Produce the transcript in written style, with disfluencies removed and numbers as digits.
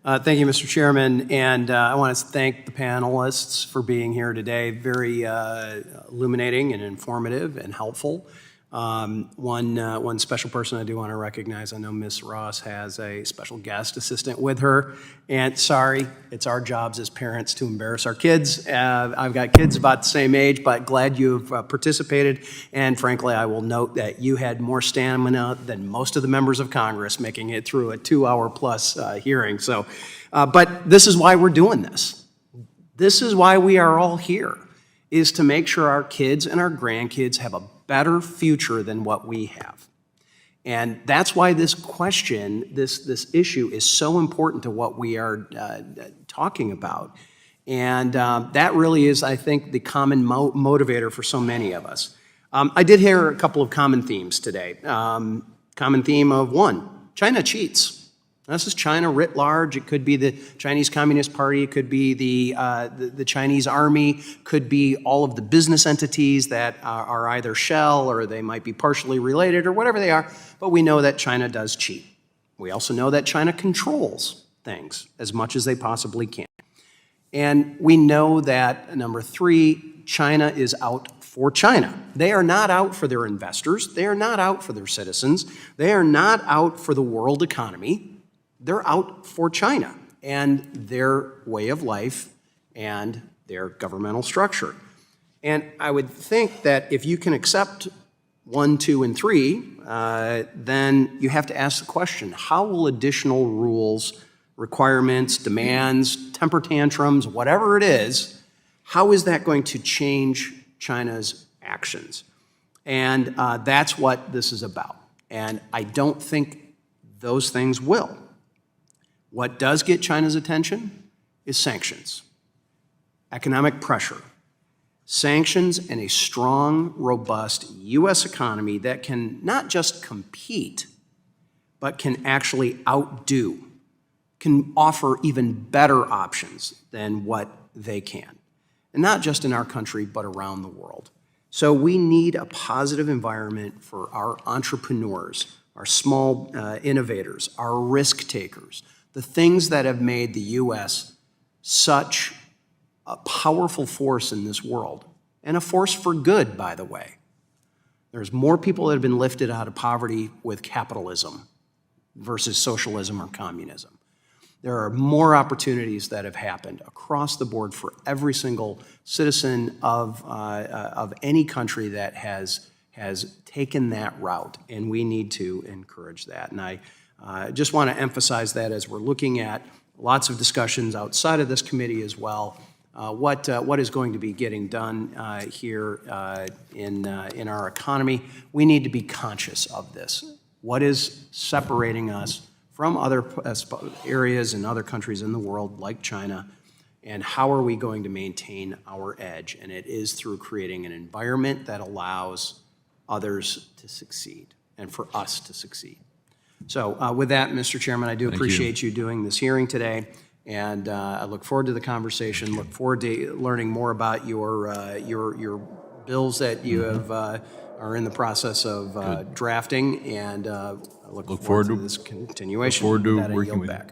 Thank you, Mr. Chairman, and I want to thank the panelists for being here today. Very illuminating and informative and helpful. One special person I do want to recognize, I know Ms. Ross has a special guest assistant with her, and sorry, it's our jobs as parents to embarrass our kids. I've got kids about the same age, but glad you've participated, and frankly, I will note that you had more stamina than most of the members of Congress making it through a 2-hour-plus hearing. So, but this is why we're doing this. This is why we are all here, is to make sure our kids and our grandkids have a better future than what we have. And that's why this question, this issue is so important to what we are talking about. And that really is, I think, the common motivator for so many of us. I did hear a couple of common themes today. Common theme of one, China cheats. This is China writ large. It could be the Chinese Communist Party. It could be the Chinese Army. Could be all of the business entities that are either shell or they might be partially related or whatever they are. But we know that China does cheat. We also know that China controls things as much as they possibly can. And we know that, number three, China is out for China. They are not out for their investors. They are not out for their citizens. They are not out for the world economy. They're out for China and their way of life and their governmental structure. And I would think that if you can accept 1, 2, and 3, then you have to ask the question, how will additional rules, requirements, demands, temper tantrums, whatever it is, how is that going to change China's actions? And that's what this is about. And I don't think those things will. What does get China's attention is sanctions, economic pressure, sanctions and a strong, robust U.S. economy that can not just compete, but can actually outdo, can offer even better options than what they can. And not just in our country, but around the world. So we need a positive environment for our entrepreneurs, our small innovators, our risk takers, the things that have made the U.S. such a powerful force in this world, and a force for good, by the way. There's more people that have been lifted out of poverty with capitalism versus socialism or communism. There are more opportunities that have happened across the board for every single citizen of any country that has taken that route, and we need to encourage that. And I just want to emphasize that as we're looking at lots of discussions outside of this committee as well, what is going to be getting done here in our economy. We need to be conscious of this. What is separating us from other areas and other countries in the world like China, and how are we going to maintain our edge? And it is through creating an environment that allows others to succeed and for us to succeed. So with that, Mr. Chairman, I do appreciate you doing this hearing today, and I look forward to the conversation, look forward to learning more about your bills that you have are in the process of drafting, and I look forward to this continuation. Look forward to working with you.